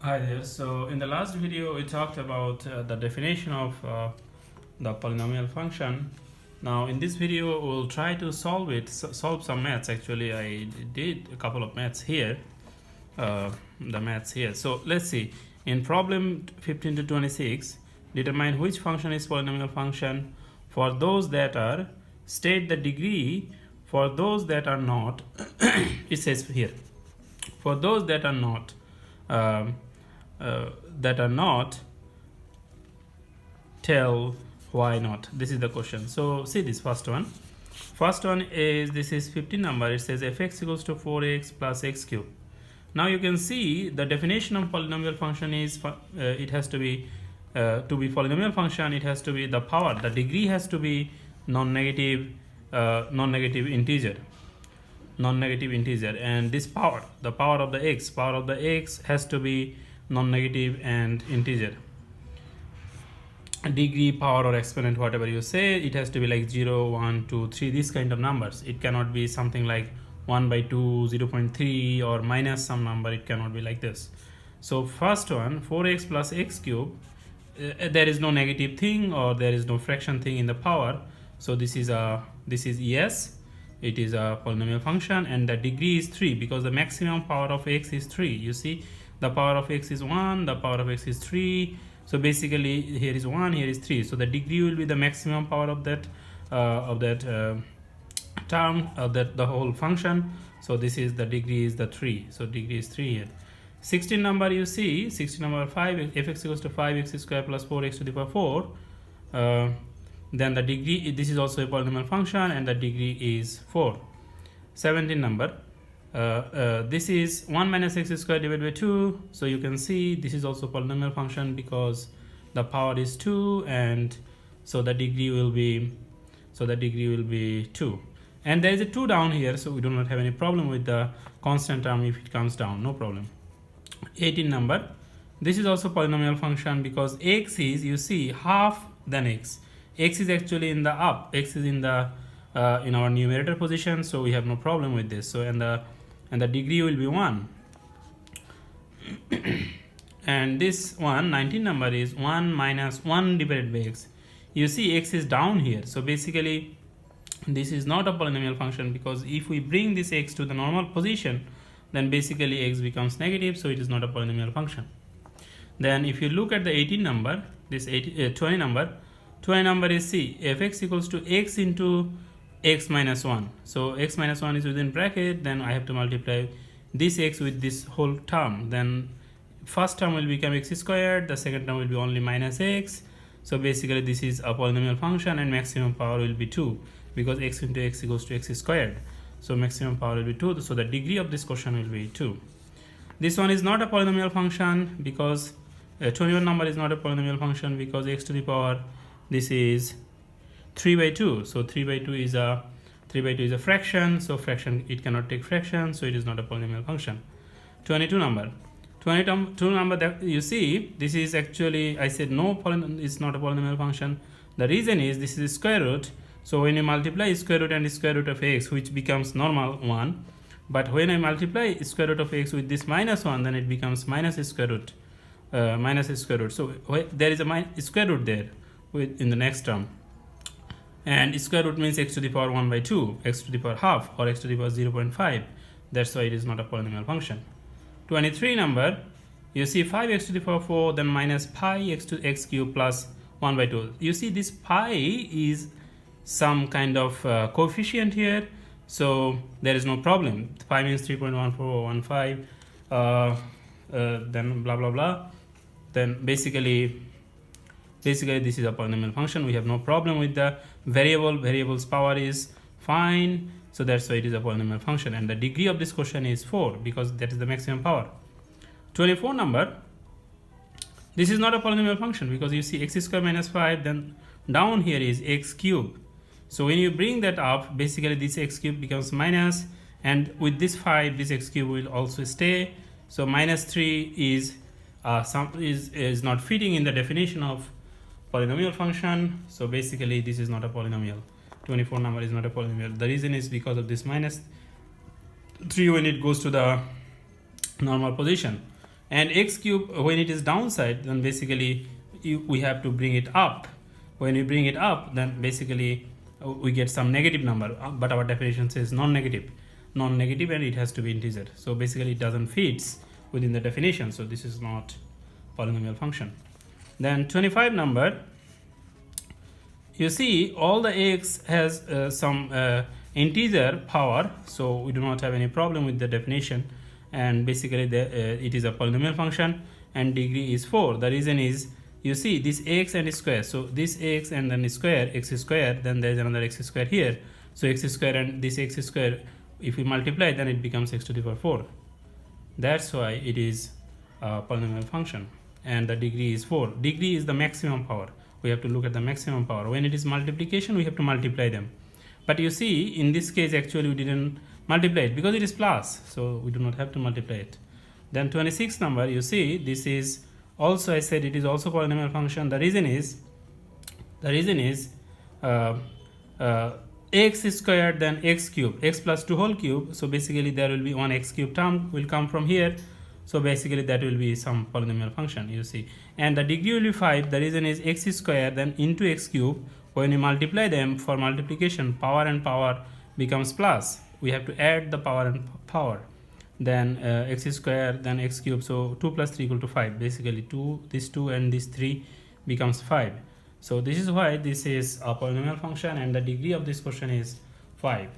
Hi there. So in the last video we talked about the definition of the polynomial function. Now in this video we'll try to solve some maths. Actually I did a couple of maths here, the maths here. So let's see. In problem 15 to 26, determine which function is polynomial function. For those that are, state the degree. For those that are not, it says here, for those that are not, tell why not. This is the question. So see this first one. First one is, this is 15 number. It says fx equals to 4x plus x cube. Now you can see the definition of polynomial function is it has to be polynomial function, it has to be the power, the degree has to be non-negative integer, and this power, the power of the x has to be non-negative and integer. Degree, power, or exponent, whatever you say, it has to be like 0, 1, 2, 3, this kind of numbers. It cannot be something like 1 by 2, 0.3, or minus some number. It cannot be like this. So first one, 4x plus x cube, there is no negative thing or there is no fraction thing in the power. So this is yes, it is a polynomial function, and the degree is 3 because the maximum power of x is 3. You see, the power of x is 1, the power of x is 3. So basically here is 1, here is 3. So the degree will be the maximum power of that term, the whole function. So this is the degree is the 3. So degree is 3 here. 16 number, you see, 16 number 5, fx equals to 5x square plus 4x to the power 4. Then the degree, this is also a polynomial function, and the degree is 4. 17 number, this is 1 minus x square divided by 2. So you can see this is also polynomial function because the power is 2, and so the degree will be 2. And there is a 2 down here, so we do not have any problem with the constant term if it comes down, no problem. 18 number, this is also polynomial function because x is, you see, half than x. X is actually in the up, x is in the in our numerator position, so we have no problem with this. So and the degree will be 1. And this one, 19 number, is 1 minus 1 divided by x. You see x is down here, so basically this is not a polynomial function because if we bring this x to the normal position, then basically x becomes negative, so it is not a polynomial function. Then if you look at the 18 number, this 20 number is, see, fx equals to x into x minus 1. So x minus 1 is within bracket, then I have to multiply this x with this whole term. Then first term will become x squared, the second term will be only minus x. So basically this is a polynomial function, and maximum power will be 2 because x into x equals to x squared. So maximum power will be 2, so the degree of this question will be 2. This one is not a polynomial function because 21 number is not a polynomial function because x to the power, this is 3 by 2. So 3 by 2 is a fraction, so fraction, it cannot take fraction, so it is not a polynomial function. 22 number, that you see, this is actually, I said no, it's not a polynomial function. The reason is this is square root. So when you multiply square root and square root of x, which becomes normal 1, but when I multiply square root of x with this minus 1, then it becomes minus square root. So there is a square root there in the next term, and square root means x to the power 1 by 2, x to the power half, or x to the power 0.5. That's why it is not a polynomial function. 23 number, you see 5x to the power 4, then minus pi x to x cube plus 1 by 2. You see this pi is some kind of coefficient here, so there is no problem. Pi means 3.1415, then blah blah blah. Then basically this is a polynomial function. We have no problem with the variable's power is fine, so that's why it is a polynomial function, and the degree of this question is 4 because that is the maximum power. 24 number, this is not a polynomial function because you see x square minus 5, then down here is x cube. So when you bring that up, basically this x cube becomes minus, and with this 5, this x cube will also stay. So minus 3 is not fitting in the definition of polynomial function. So basically this is not a polynomial. 24 number is not a polynomial. The reason is because of this minus 3 when it goes to the normal position. And x cube, when it is downside, then basically we have to bring it up. When we bring it up, then basically we get some negative number, but our definition says non-negative, and it has to be integer. So basically it doesn't fits within the definition, so this is not polynomial function. Then 25 number, you see all the x has some integer power, so we do not have any problem with the definition, and basically it is a polynomial function and degree is 4. The reason is, you see this x and square, so this x and then square, x square, then there is another x square here, so x square and this x square, if we multiply, then it becomes x to the power 4. That's why it is a polynomial function, and the degree is 4. Degree is the maximum power. We have to look at the maximum power. When it is multiplication, we have to multiply them. But you see, in this case, actually we didn't multiply it because it is plus, so we do not have to multiply it. Then 26 number, you see, this is also, I said it is also polynomial function. The reason is x squared then x cube, x plus 2 whole cube, so basically there will be one x cube term will come from here, so basically that will be some polynomial function, you see. And the degree will be 5. The reason is x squared then into x cube. When you multiply them, for multiplication, power and power becomes plus, we have to add the power and power, then x squared then x cube, so 2 plus 3 equal to 5. Basically 2, this 2 and this 3 becomes 5. So this is why this is a polynomial function, and the degree of this question is 5.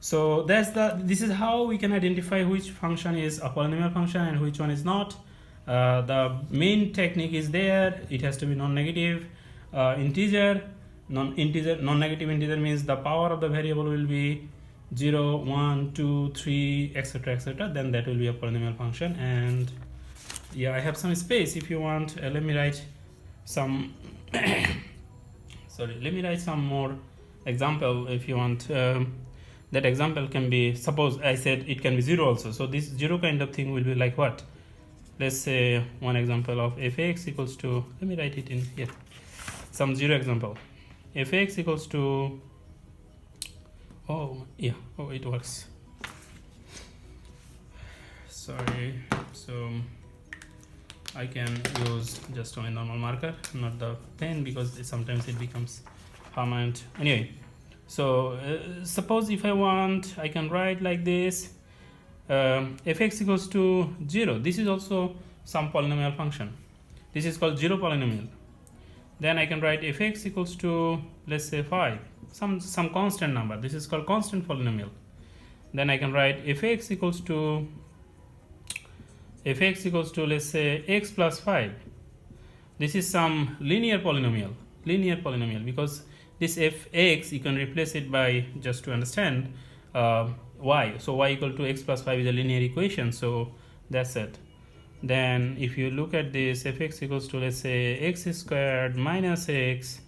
So this is how we can identify which function is a polynomial function and which one is not. The main technique is there. It has to be non-negative integer. Non-negative integer means the power of the variable will be 0, 1, 2, 3, etc., etc. Then that will be a polynomial function. And yeah, I have some space. If you want, let me write some let me write some more example if you want. That example can be, suppose I said it can be 0 also, so this 0 kind of thing will be like what? Let's say one example of f(x) equals to, let me write it in here, some 0 example. F(x) equals to, it works, sorry, so I can use just my normal marker, not the pen, because sometimes it becomes permanent. Anyway, so suppose if I want, I can write like this, f(x) equals to 0. This is also some polynomial function. This is called 0 polynomial. Then I can write f(x) equals to, let's say 5, some constant number. This is called constant polynomial. Then I can write f(x) equals to let's say x plus 5. This is some linear polynomial, because this f(x) you can replace it by, just to understand, y. So y equal to x plus 5 is a linear equation, so that's it. Then if you look at this, f(x) equals to, let's say, x squared minus x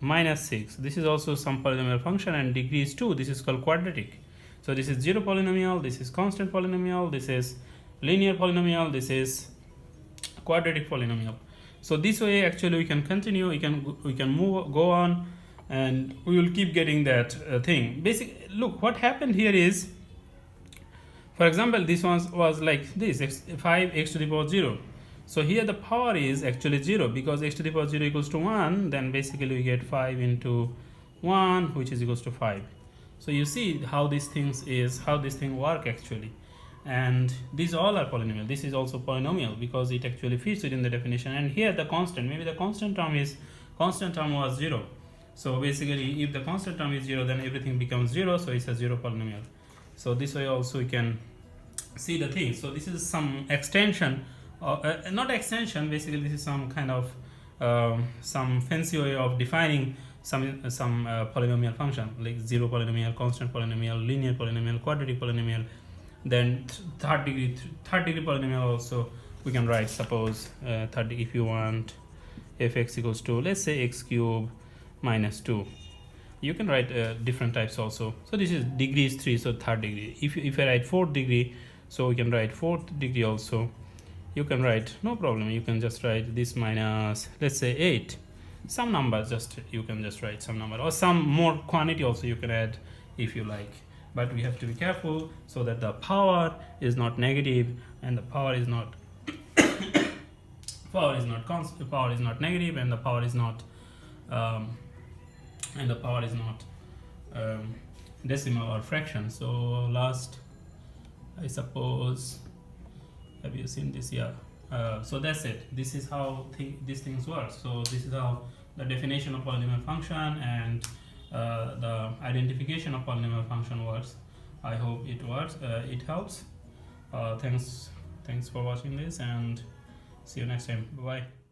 minus 6. This is also some polynomial function, and degree is 2. This is called quadratic. So this is 0 polynomial, this is constant polynomial, this is linear polynomial, this is quadratic polynomial. So this way actually we can continue, we can go on, and we will keep getting that thing. Basically, look what happened here is, for example, this one was like this, 5x to the power 0. So here the power is actually 0, because x to the power 0 equals to 1, then basically we get 5 into 1, which is equals to 5. So you see how this thing work actually. And these all are polynomial. This is also polynomial because it actually fits within the definition. And here the constant, maybe the constant term was 0. So basically if the constant term is 0, then everything becomes 0, so it's a 0 polynomial. So this way also you can see the thing. So this is some extension, not extension, basically this is some kind of some fancy way of defining some polynomial function, like 0 polynomial, constant polynomial, linear polynomial, quadratic polynomial. Then third degree polynomial also we can write, suppose if you want f(x) equals to, let's say, x cube minus 2. You can write different types also. So this is degree is 3, so third degree. If I write fourth degree, so we can write fourth degree also. You can write, no problem, you can just write this minus, let's say, 8. Some numbers, you can just write some number, or some more quantity also you can add if you like. But we have to be careful so that the power is not negative and the power is not power is not constant, power is not negative, and the power is not decimal or fraction. So last, I suppose, have you seen this? Yeah. So that's it. This is how these things work. So this is how the definition of polynomial function and the identification of polynomial function works. I hope it works. It helps. Thanks for watching this, and see you next time. Bye bye.